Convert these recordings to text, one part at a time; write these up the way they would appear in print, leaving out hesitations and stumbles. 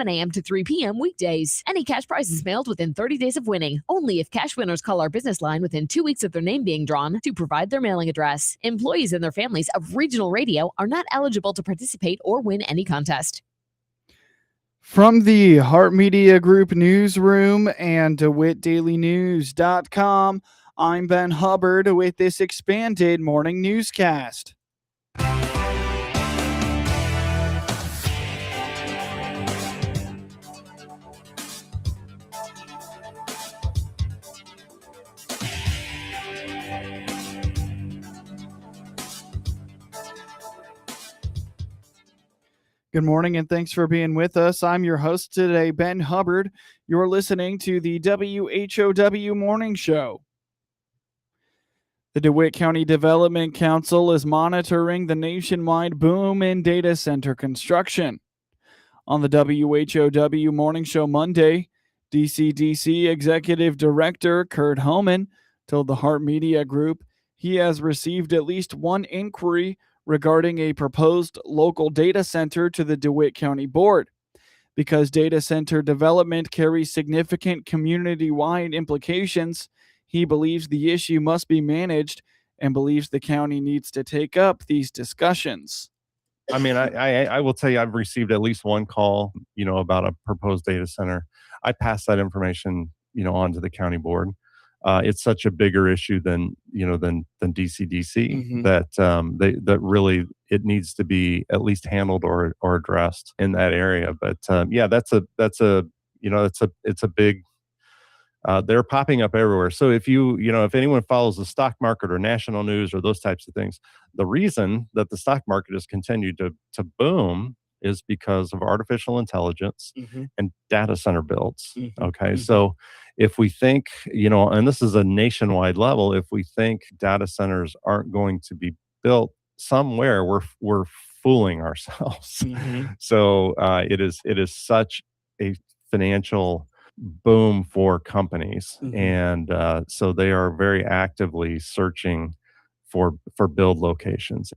a.m. to 3 p.m. weekdays. Any cash prize is mailed within 30 days of winning. Only if cash winners call our business line within 2 weeks of their name being drawn to provide their mailing address. Employees and their families of regional radio are not eligible to participate or win any contest. From the Heart Media Group newsroom and DeWittDailyNews.com, I'm Ben Hubbard with this expanded morning newscast. Good morning and thanks for being with us. I'm your host today, Ben Hubbard. You're listening to the WHOW Morning Show. The DeWitt County Development Council is monitoring the nationwide boom in data center construction. On the WHOW Morning Show Monday, DCDC Executive Director Kurt Homan told the Heart Media Group he has received at least one inquiry regarding a proposed local data center to the DeWitt County Board. Because data center development carries significant community-wide implications, he believes the issue must be managed and believes the county needs to take up these discussions. I mean, I will tell you, I've received at least one call, about a proposed data center. I pass that information, on to the county board. It's such a bigger issue than DCDC that really it needs to be at least handled or addressed in that area. But it's a big. They're popping up everywhere. So if if anyone follows the stock market or national news or those types of things, the reason that the stock market has continued to boom is because of artificial intelligence and data center builds. Okay. So if we think, and this is a nationwide level, if we think data centers aren't going to be built somewhere, we're fooling ourselves. So it is such a financial boom for companies. And so they are very actively searching for build locations.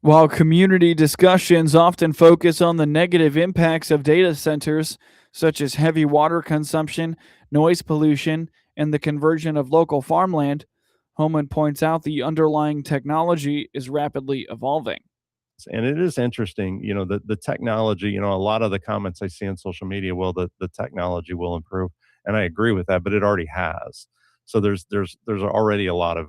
While community discussions often focus on the negative impacts of data centers, such as heavy water consumption, noise pollution, and the conversion of local farmland, Homan points out the underlying technology is rapidly evolving. And it is interesting, the technology, a lot of the comments I see on social media, the technology will improve. And I agree with that, but it already has. So there's already a lot of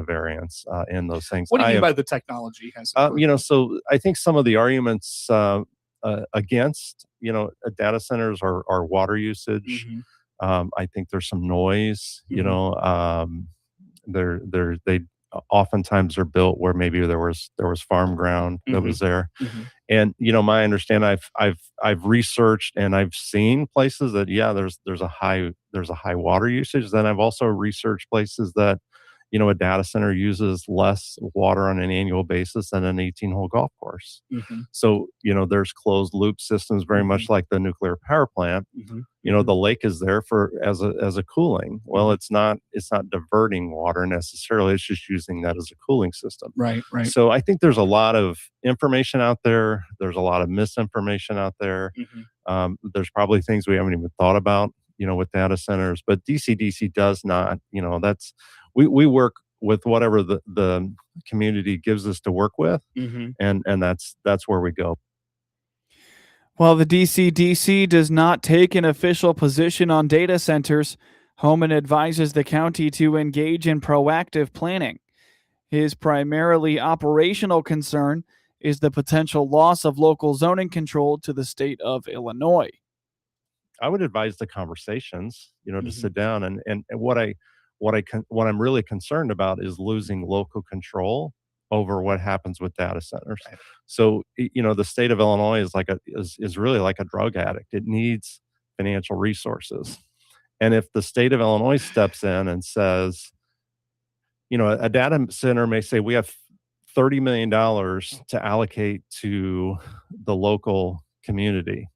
variance in those things. What do you mean by the technology has improved? So I think some of the arguments against, data centers are water usage. I think there's some noise, they oftentimes are built where maybe there was farm ground that was there. And my understanding, I've researched and I've seen places that there's a high water usage. Then I've also researched places that a data center uses less water on an annual basis than an 18-hole golf course. So there's closed loop systems, very much like the nuclear power plant. The lake is there as a cooling. Well, it's not diverting water necessarily. It's just using that as a cooling system. Right. So I think there's a lot of information out there. There's a lot of misinformation out there. There's probably things we haven't even thought about, with data centers. But DCDC does not. We work with whatever the community gives us to work with, and that's where we go. While the DCDC does not take an official position on data centers, Homan advises the county to engage in proactive planning. His primarily operational concern is the potential loss of local zoning control to the state of Illinois. I would advise the conversations, to sit down and what I'm really concerned about is losing local control over what happens with data centers. Right. So, the state of Illinois is really like a drug addict. It needs financial resources. And if the state of Illinois steps in and says, a data center may say, we have $30 million to allocate to the local community.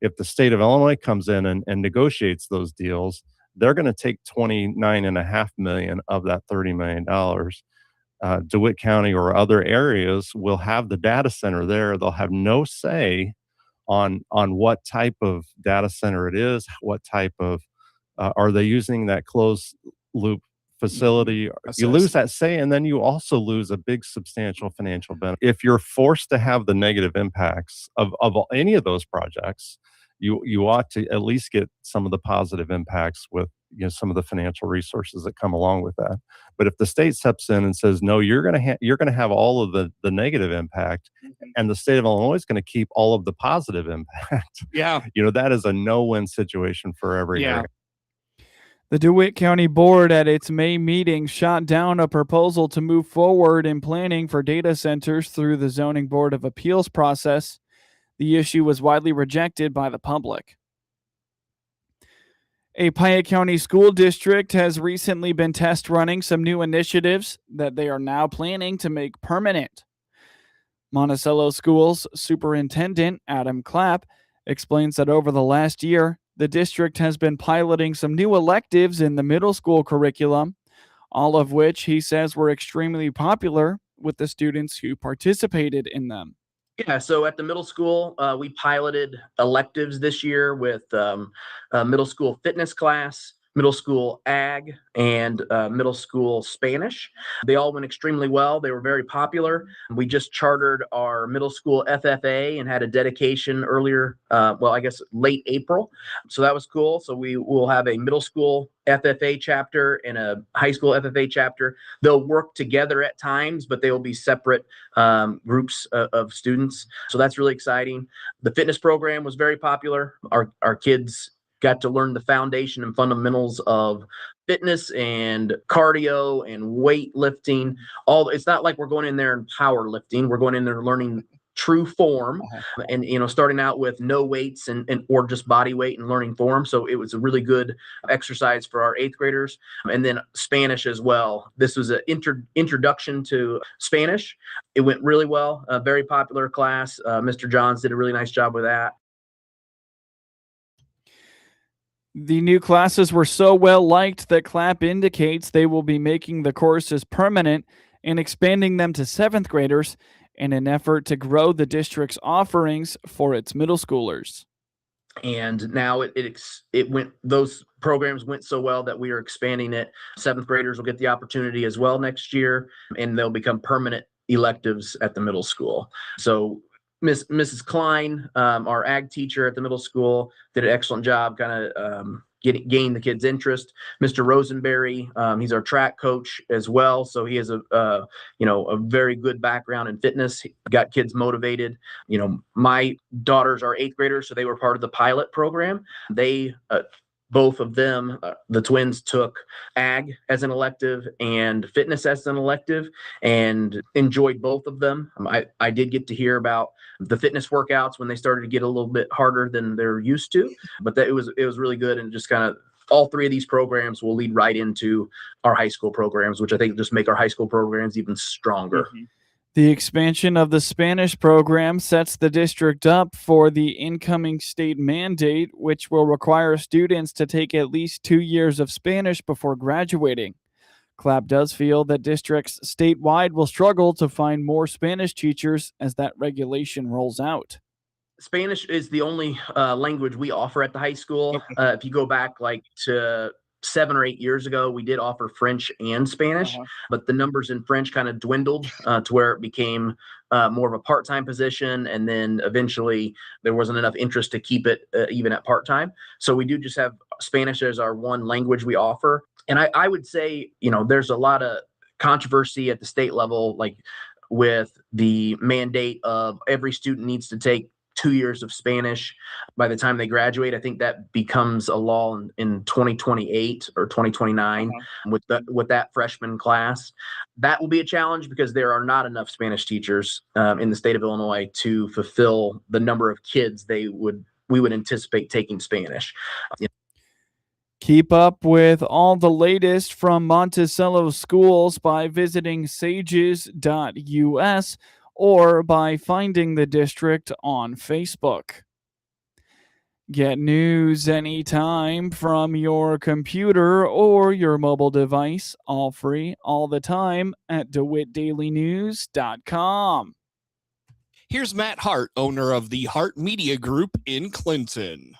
If the state of Illinois comes in and negotiates those deals, they're going to take $29.5 million of that $30 million. DeWitt County or other areas will have the data center there. They'll have no say on what type of data center it is, what type of are they using that closed loop facility. You lose that say, and then you also lose a big substantial financial benefit. If you're forced to have the negative impacts of any of those projects, you ought to at least get some of the positive impacts with some of the financial resources that come along with that. But if the state steps in and says, no, you're going to have all of the negative impact, and the state of Illinois is going to keep all of the positive impact. Yeah. That is a no-win situation for every area. The DeWitt County Board at its May meeting shot down a proposal to move forward in planning for data centers through the Zoning Board of Appeals process. The issue was widely rejected by the public. A Piatt County school district has recently been test running some new initiatives that they are now planning to make permanent. Monticello Schools Superintendent Adam Clapp explains that over the last year, the district has been piloting some new electives in the middle school curriculum, all of which he says were extremely popular with the students who participated in them. Yeah, so at the middle school, we piloted electives this year with a middle school fitness class, middle school ag, and middle school Spanish. They all went extremely well. They were very popular. We just chartered our middle school FFA and had a dedication earlier, late April. So that was cool. So we will have a middle school FFA chapter and a high school FFA chapter. They'll work together at times, but they will be separate groups of students. So that's really exciting. The fitness program was very popular. Our kids got to learn the foundation and fundamentals of fitness and cardio and weightlifting. It's not like we're going in there and powerlifting. We're going in there learning true form and starting out with no weights and or just body weight and learning form. So it was a really good exercise for our 8th graders. And then Spanish as well. This was an introduction to Spanish. It went really well. A very popular class. Mr. Johns did a really nice job with that. The new classes were so well liked that Clapp indicates they will be making the courses permanent and expanding them to 7th graders in an effort to grow the district's offerings for its middle schoolers. And now those programs went so well that we are expanding it. 7th graders will get the opportunity as well next year, and they'll become permanent electives at the middle school. So Mrs. Klein, our ag teacher at the middle school, did an excellent job kind of gain the kids' interest. Mr. Rosenberry, he's our track coach as well. So he has a very good background in fitness. He got kids motivated. My daughters are 8th graders, so they were part of the pilot program. They both of them, the twins, took ag as an elective and fitness as an elective and enjoyed both of them. I did get to hear about the fitness workouts when they started to get a little bit harder than they're used to, but it was really good. And just kind of all 3 of these programs will lead right into our high school programs, which I think just make our high school programs even stronger. Mm-hmm. The expansion of the Spanish program sets the district up for the incoming state mandate, which will require students to take at least 2 years of Spanish before graduating. Clapp does feel that districts statewide will struggle to find more Spanish teachers as that regulation rolls out. Spanish is the only language we offer at the high school. If you go back to 7 or 8 years ago, we did offer French and Spanish, but the numbers in French kind of dwindled to where it became more of a part-time position. And then eventually there wasn't enough interest to keep it even at part-time. So we do just have Spanish as our one language we offer. And I would say, there's a lot of controversy at the state level, with the mandate of every student needs to take 2 years of Spanish by the time they graduate. I think that becomes a law in 2028 or 2029 with that freshman class. That will be a challenge because there are not enough Spanish teachers in the state of Illinois to fulfill the number of kids we would anticipate taking Spanish. Keep up with all the latest from Monticello schools by visiting sages.us or by finding the district on Facebook. Get news anytime from your computer or your mobile device, all free, all the time at DeWittDailyNews.com. Here's Matt Hart, owner of the Hart Media Group in Clinton.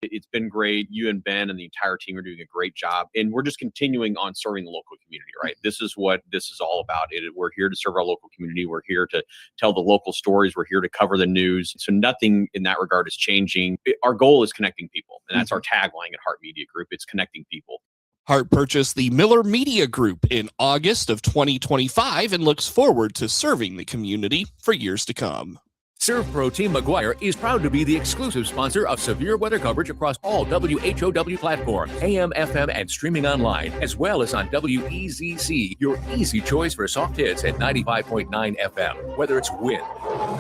It's been great. You and Ben and the entire team are doing a great job. And we're just continuing on serving the local community, right? This is what this is all about. We're here to serve our local community. We're here to tell the local stories. We're here to cover the news. So nothing in that regard is changing. Our goal is connecting people. And that's our tagline at Hart Media Group. It's connecting people. Hart purchased the Miller Media Group in August of 2025 and looks forward to serving the community for years to come. ServPro Team McGuire is proud to be the exclusive sponsor of severe weather coverage across all WHOW platforms, AM, FM, and streaming online, as well as on WEZC, your easy choice for soft hits at 95.9 FM. Whether it's wind,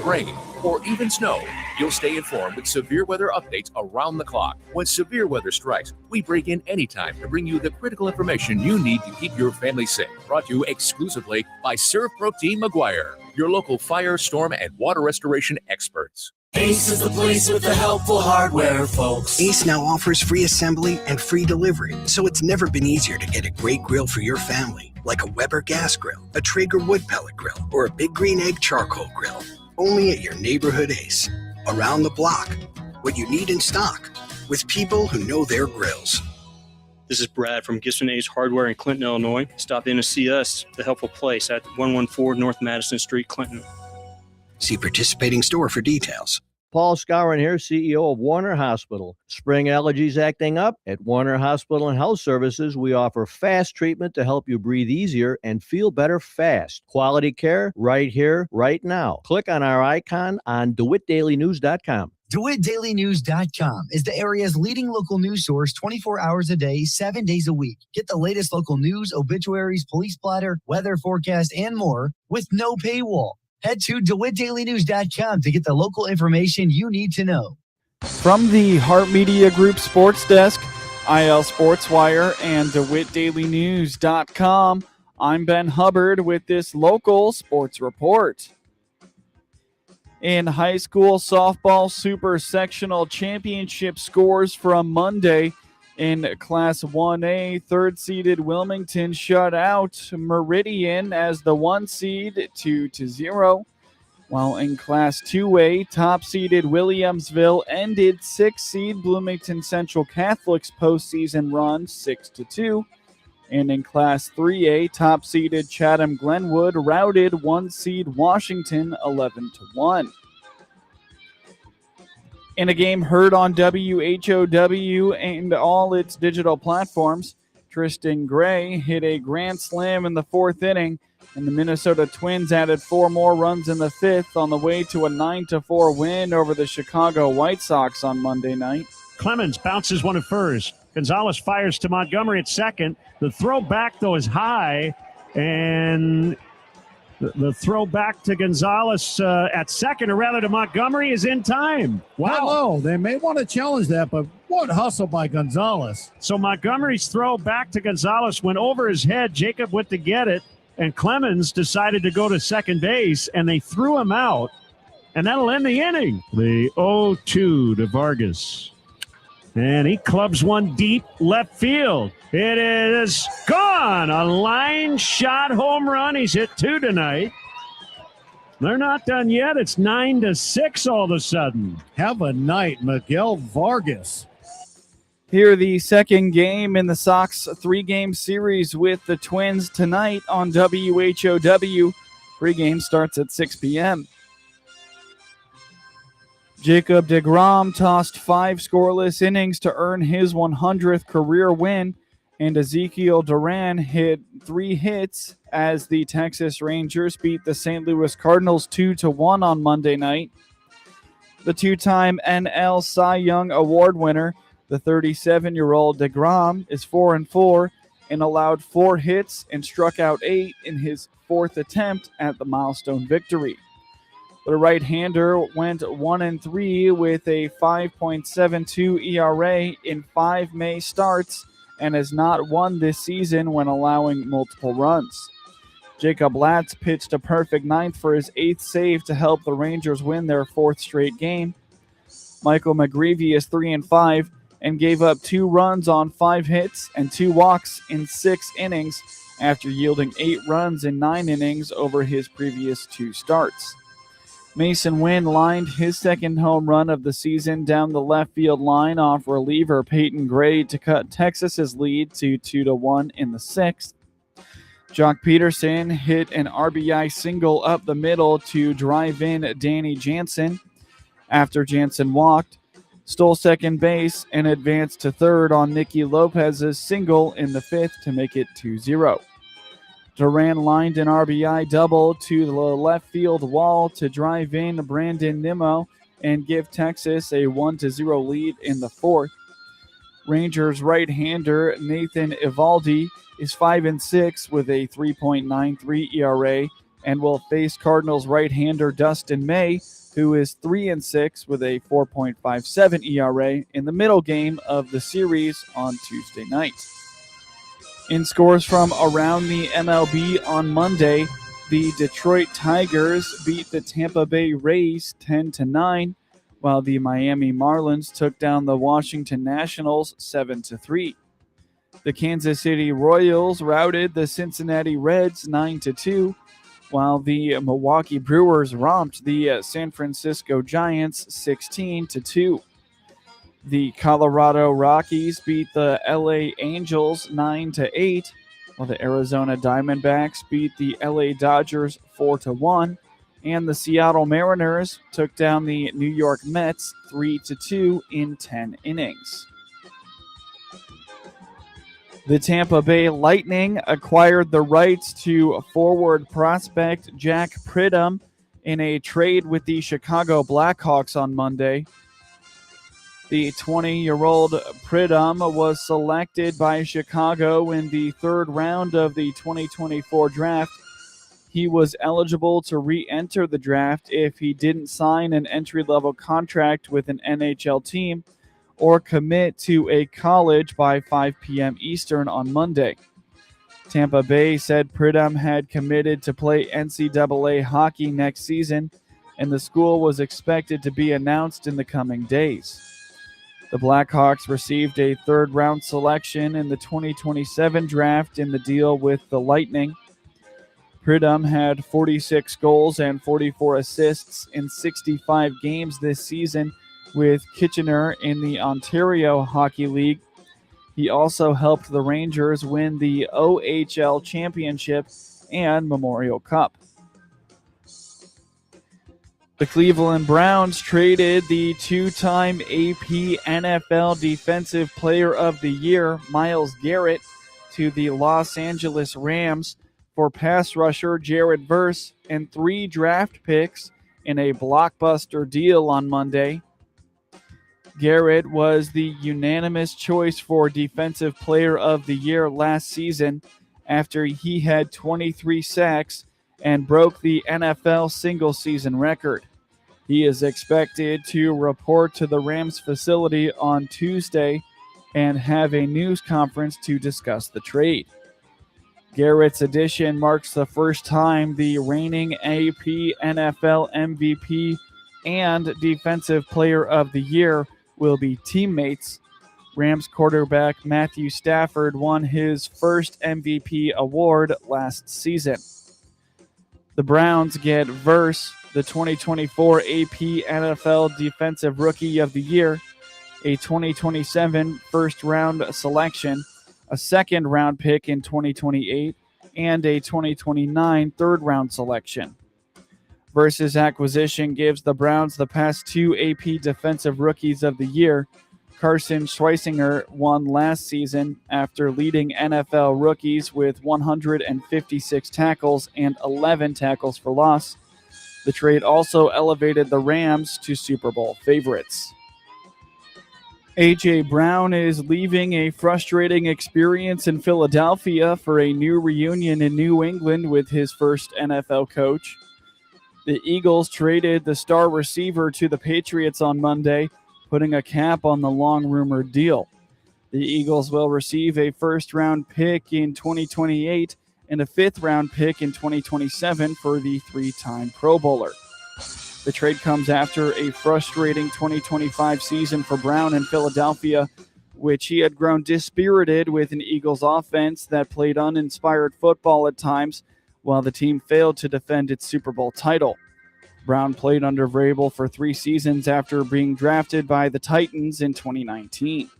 rain, or even snow, you'll stay informed with severe weather updates around the clock. When severe weather strikes, we break in anytime to bring you the critical information you need to keep your family safe. Brought to you exclusively by ServPro Team McGuire, your local fire, storm, and water restoration experts. Ace is the place with the helpful hardware, folks. Ace now offers free assembly and free delivery, so it's never been easier to get a great grill for your family, like a Weber gas grill, a Traeger wood pellet grill, or a Big Green Egg charcoal grill. Only at your neighborhood Ace. Around the block. What you need in stock. With people who know their grills. This is Brad from Gibson Ace Hardware in Clinton, Illinois. Stop in to see us, The Helpful Place, at 114 North Madison Street, Clinton. See participating store for details. Paul Scourin here, CEO of Warner Hospital. Spring allergies acting up? At Warner Hospital and Health Services, we offer fast treatment to help you breathe easier and feel better fast. Quality care right here, right now. Click on our icon on DeWittDailyNews.com. DeWittDailyNews.com is the area's leading local news source 24 hours a day, 7 days a week. Get the latest local news, obituaries, police splatter, weather forecast, and more with no paywall. Head to DeWittDailyNews.com to get the local information you need to know. From the Hart Media Group Sports Desk, IL Sports Wire, and DeWittDailyNews.com, I'm Ben Hubbard with this local sports report. In high school softball super sectional championship scores from Monday, in Class 1A, third-seeded Wilmington shut out Meridian as the 1 seed 2-0, while in Class 2A, top-seeded Williamsville ended 6th-seed Bloomington Central Catholic's postseason run 6-2, and in Class 3A, top-seeded Chatham Glenwood routed 1-seed Washington 11-1. In a game heard on WHOW and all its digital platforms, Tristan Gray hit a grand slam in the 4th inning, and the Minnesota Twins added 4 more runs in the 5th on the way to a 9-4 win over the Chicago White Sox on Monday night. Clemens bounces one at first. Gonzalez fires to Montgomery at second. The throw back, though, is high, and the throw back to Gonzalez at second, or rather to Montgomery, is in time. Wow. Hello. They may want to challenge that, but what hustle by Gonzalez. So Montgomery's throw back to Gonzalez went over his head. Jacob went to get it, and Clemens decided to go to second base, and they threw him out, and that'll end the inning. The 0-2 to Vargas. And he clubs one deep left field. It is gone. A line shot home run. He's hit 2 tonight. They're not done yet. It's 9-6 all of a sudden. Have a night, Miguel Vargas. Here, the second game in the Sox 3-game series with the Twins tonight on WHOW. Pre-game starts at 6 p.m. Jacob deGrom tossed 5 scoreless innings to earn his 100th career win, and Ezekiel Duran hit 3 hits as the Texas Rangers beat the St. Louis Cardinals 2-1 on Monday night. The 2-time NL Cy Young Award winner, the 37-year-old deGrom, is 4-4 and allowed 4 hits and struck out 8 in his 4th attempt at the milestone victory. The right-hander went 1-3 with a 5.72 ERA in 5 May starts and has not won this season when allowing multiple runs. Jacob Latz pitched a perfect 9th for his 8th save to help the Rangers win their 4th straight game. Michael McGreevy is 3-5 and gave up 2 runs on 5 hits and 2 walks in 6 innings after yielding 8 runs in 9 innings over his previous 2 starts. Mason Wynn lined his second home run of the season down the left field line off reliever Peyton Gray to cut Texas's lead to 2-1 in the sixth. Jock Peterson hit an RBI single up the middle to drive in Danny Jansen. After Jansen walked, stole second base, and advanced to third on Nicky Lopez's single in the fifth to make it 2-0. Duran lined an RBI double to the left field wall to drive in Brandon Nimmo and give Texas a 1-0 lead in the fourth. Rangers right-hander Nathan Eovaldi is 5-6 with a 3.93 ERA and will face Cardinals right-hander Dustin May, who is 3-6 with a 4.57 ERA in the middle game of the series on Tuesday night. In scores from around the MLB on Monday, the Detroit Tigers beat the Tampa Bay Rays 10-9, while the Miami Marlins took down the Washington Nationals 7-3. The Kansas City Royals routed the Cincinnati Reds 9-2, while the Milwaukee Brewers romped the San Francisco Giants 16-2. The Colorado Rockies beat the LA Angels 9-8, while the Arizona Diamondbacks beat the LA Dodgers 4-1, and the Seattle Mariners took down the New York Mets 3-2 in 10 innings. The Tampa Bay Lightning acquired the rights to forward prospect Jack Pridham in a trade with the Chicago Blackhawks on Monday. The 20-year-old Pridham was selected by Chicago in the third round of the 2024 draft. He was eligible to re-enter the draft if he didn't sign an entry-level contract with an NHL team or commit to a college by 5 p.m. Eastern on Monday. Tampa Bay said Pridham had committed to play NCAA hockey next season, and the school was expected to be announced in the coming days. The Blackhawks received a third-round selection in the 2027 draft in the deal with the Lightning. Pridham had 46 goals and 44 assists in 65 games this season with Kitchener in the Ontario Hockey League. He also helped the Rangers win the OHL Championship and Memorial Cup. The Cleveland Browns traded the two-time AP NFL Defensive Player of the Year, Myles Garrett, to the Los Angeles Rams for pass rusher Jared Verse and 3 draft picks in a blockbuster deal on Monday. Garrett was the unanimous choice for Defensive Player of the Year last season after he had 23 sacks and broke the NFL single-season record. He is expected to report to the Rams facility on Tuesday and have a news conference to discuss the trade. Garrett's addition marks the first time the reigning AP NFL MVP and Defensive Player of the Year will be teammates. Rams quarterback Matthew Stafford won his first MVP award last season. The Browns get Verse, the 2024 AP NFL Defensive Rookie of the Year, a 2027 first-round selection, a second-round pick in 2028, and a 2029 third-round selection. Versus acquisition gives the Browns the past 2 AP Defensive Rookies of the Year. Carson Schweisinger won last season after leading NFL rookies with 156 tackles and 11 tackles for loss. The trade also elevated the Rams to Super Bowl favorites. A.J. Brown is leaving a frustrating experience in Philadelphia for a new reunion in New England with his first NFL coach. The Eagles traded the star receiver to the Patriots on Monday, putting a cap on the long-rumored deal. The Eagles will receive a first-round pick in 2028 and a fifth-round pick in 2027 for the 3-time Pro Bowler. The trade comes after a frustrating 2025 season for Brown in Philadelphia, which he had grown dispirited with an Eagles offense that played uninspired football at times, while the team failed to defend its Super Bowl title. Brown played under Vrabel for 3 seasons after being drafted by the Titans in 2019.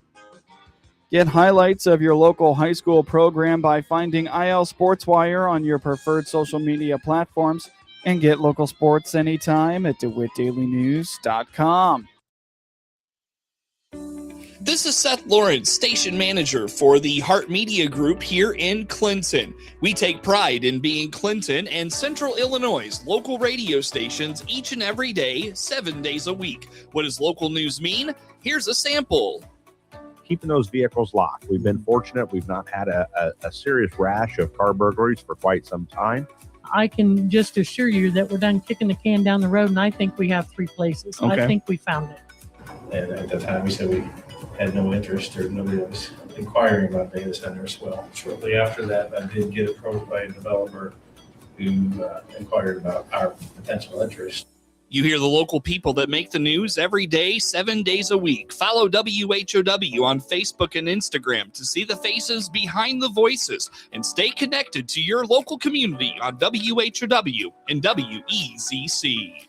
Get highlights of your local high school program by finding IL SportsWire on your preferred social media platforms, and get local sports anytime at DeWittDailyNews.com. This is Seth Lawrence, station manager for the Heart Media Group here in Clinton. We take pride in being Clinton and Central Illinois' local radio stations each and every day, 7 days a week. What does local news mean? Here's a sample. Keeping those vehicles locked. We've been fortunate. We've not had a serious rash of car burglaries for quite some time. I can just assure you that we're done kicking the can down the road, and I think we have 3 places. Okay. I think we found it. And at that time, we said we had no interest, or nobody was inquiring about data centers. Well, shortly after that, I did get approached by a developer who inquired about our potential interest. You hear the local people that make the news every day, 7 days a week. Follow WHOW on Facebook and Instagram to see the faces behind the voices and stay connected to your local community on WHOW and WEZC.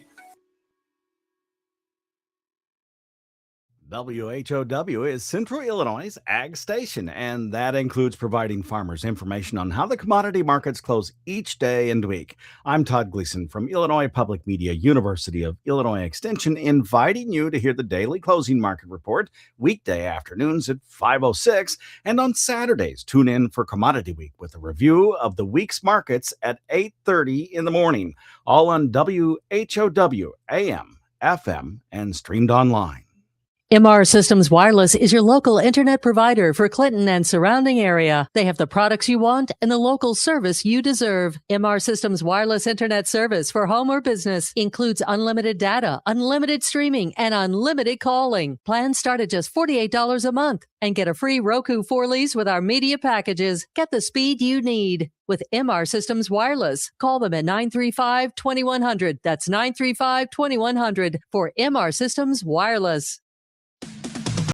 WHOW is Central Illinois' ag station, and that includes providing farmers information on how the commodity markets close each day and week. I'm Todd Gleason from Illinois Public Media, University of Illinois Extension, inviting you to hear the daily closing market report weekday afternoons at 5:06, and on Saturdays, tune in for Commodity Week with a review of the week's markets at 8:30 in the morning, all on WHOW, AM, FM, and streamed online. MR Systems Wireless is your local internet provider for Clinton and surrounding area. They have the products you want and the local service you deserve. MR Systems Wireless Internet service for home or business includes unlimited data, unlimited streaming, and unlimited calling. Plans start at just $48 a month and get a free Roku 4 lease with our media packages. Get the speed you need with MR Systems Wireless. Call them at 935-2100. That's 935-2100 for MR Systems Wireless.